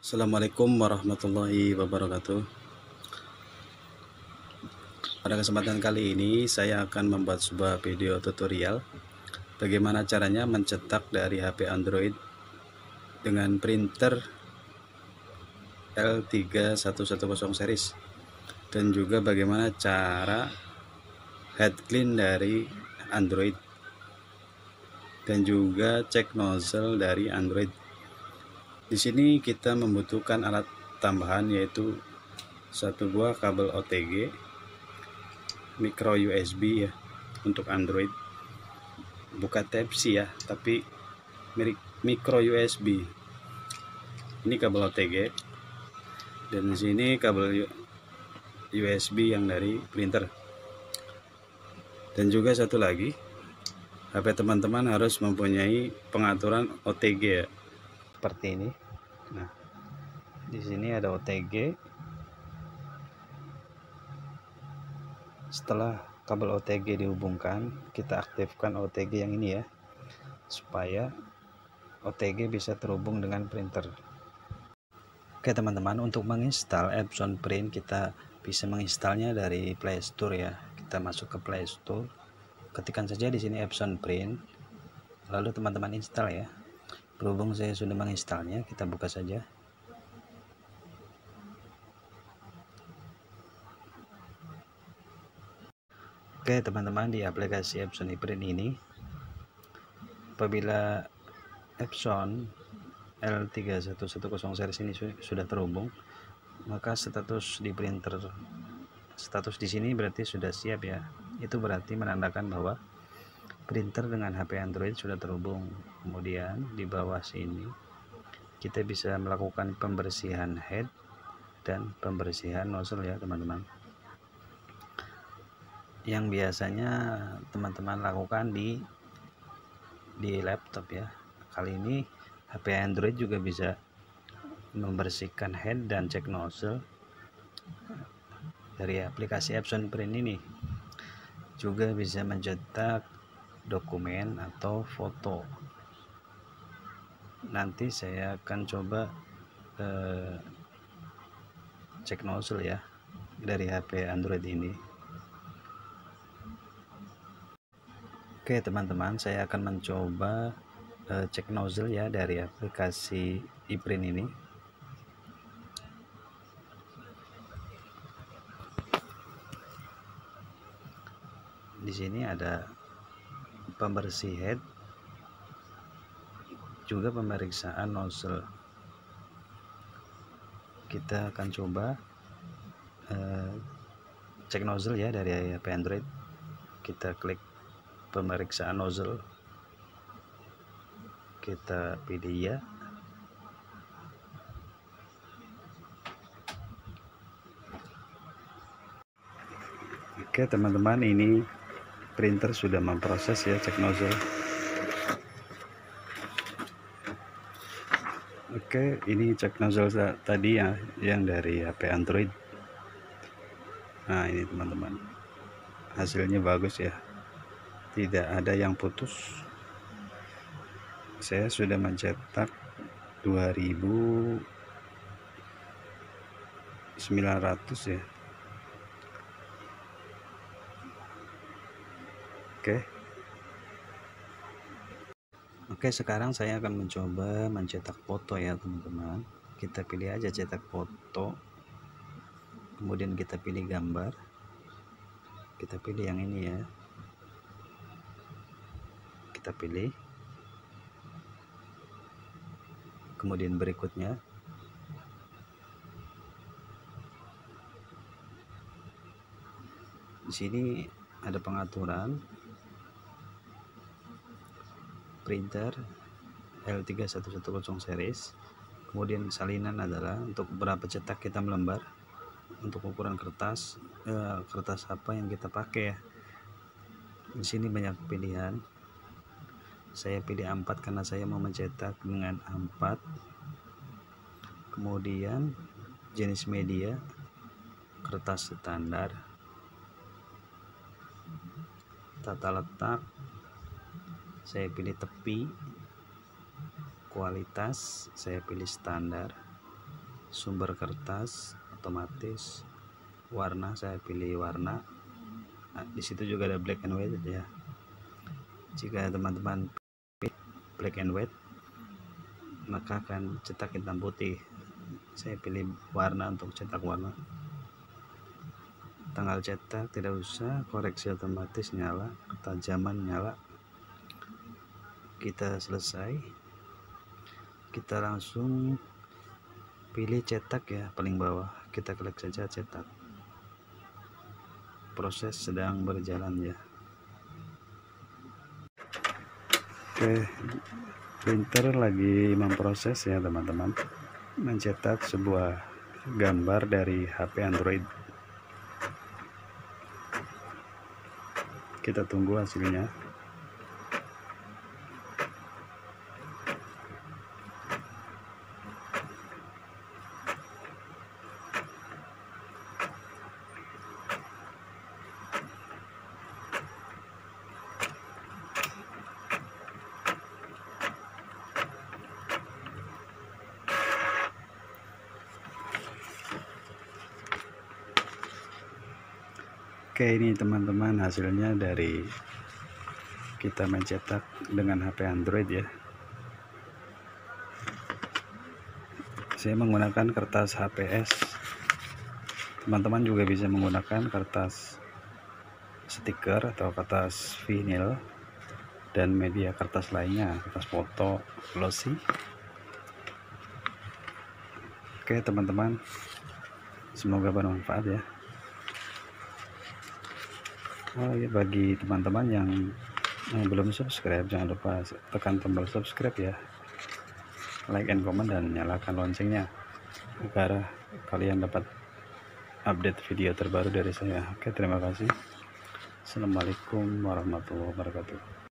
Assalamualaikum warahmatullahi wabarakatuh. Pada kesempatan kali ini saya akan membuat sebuah video tutorial bagaimana caranya mencetak dari HP Android dengan printer L3110 series, dan juga bagaimana cara head clean dari Android, dan juga cek nozzle dari Android. Di sini kita membutuhkan alat tambahan, yaitu satu buah kabel OTG micro USB ya, untuk Android, bukan Type-C ya, tapi micro USB. Ini kabel OTG, dan di sini kabel USB yang dari printer. Dan juga satu lagi, HP teman-teman harus mempunyai pengaturan OTG ya, seperti ini. Nah, di sini ada OTG. Setelah kabel OTG dihubungkan, kita aktifkan OTG yang ini ya, supaya OTG bisa terhubung dengan printer. Oke teman-teman, untuk menginstal Epson Print kita bisa menginstalnya dari Play Store ya. Kita masuk ke Play Store, ketikkan saja di sini Epson Print, lalu teman-teman install ya. Berhubung saya sudah menginstalnya, kita buka saja. Oke teman-teman, di aplikasi Epson Print ini, apabila Epson L3110 series ini sudah terhubung, maka status di printer, status di sini berarti sudah siap ya. Itu berarti menandakan bahwa printer dengan HP Android sudah terhubung. Kemudian di bawah sini kita bisa melakukan pembersihan head dan pembersihan nozzle ya teman-teman, yang biasanya teman-teman lakukan di laptop ya. Kali ini HP Android juga bisa membersihkan head dan cek nozzle dari aplikasi Epson Print ini. Juga bisa mencetak dokumen atau foto. Nanti saya akan coba cek nozzle ya dari HP Android ini. Oke teman-teman, saya akan mencoba cek nozzle ya dari aplikasi iPrint ini. Di sini ada pembersih head, juga pemeriksaan nozzle. Kita akan coba cek nozzle ya dari HP Android. Kita klik pemeriksaan nozzle, kita pilih ya. Oke teman-teman, ini printer sudah memproses ya cek nozzle. Oke, ini cek nozzle tadi ya, yang dari HP Android. Nah ini teman-teman, hasilnya bagus ya, tidak ada yang putus. Saya sudah mencetak 2.900 ya. Oke, sekarang saya akan mencoba mencetak foto ya teman-teman. Kita pilih aja cetak foto, kemudian kita pilih gambar, kita pilih yang ini ya, kita pilih, kemudian berikutnya di sini ada pengaturan printer L3110 series. Kemudian salinan adalah untuk berapa cetak kita melembar, untuk ukuran kertas kertas apa yang kita pakai ya. Di sini banyak pilihan. Saya pilih A4 karena saya mau mencetak dengan A4. Kemudian jenis media, kertas standar, tata letak, saya pilih tepi, kualitas saya pilih standar, sumber kertas otomatis, warna saya pilih warna. Nah, di situ juga ada black and white ya. Jika teman-teman pilih black and white, maka akan cetak hitam putih. Saya pilih warna untuk cetak warna. Tanggal cetak tidak usah, koreksi otomatis nyala, ketajaman nyala. Kita selesai, kita langsung pilih cetak ya, paling bawah kita klik saja cetak. Proses sedang berjalan ya. Oke, printer lagi memproses ya teman-teman, mencetak sebuah gambar dari HP Android. Kita tunggu hasilnya. Oke, ini teman-teman hasilnya dari kita mencetak dengan HP Android ya. Saya menggunakan kertas HPS. Teman-teman juga bisa menggunakan kertas stiker atau kertas vinil dan media kertas lainnya, kertas foto, glossy. Oke teman-teman, semoga bermanfaat ya. Oh ya, bagi teman-teman yang belum subscribe, jangan lupa tekan tombol subscribe ya, like and comment, dan nyalakan loncengnya agar kalian dapat update video terbaru dari saya. Oke, terima kasih. Assalamualaikum warahmatullahi wabarakatuh.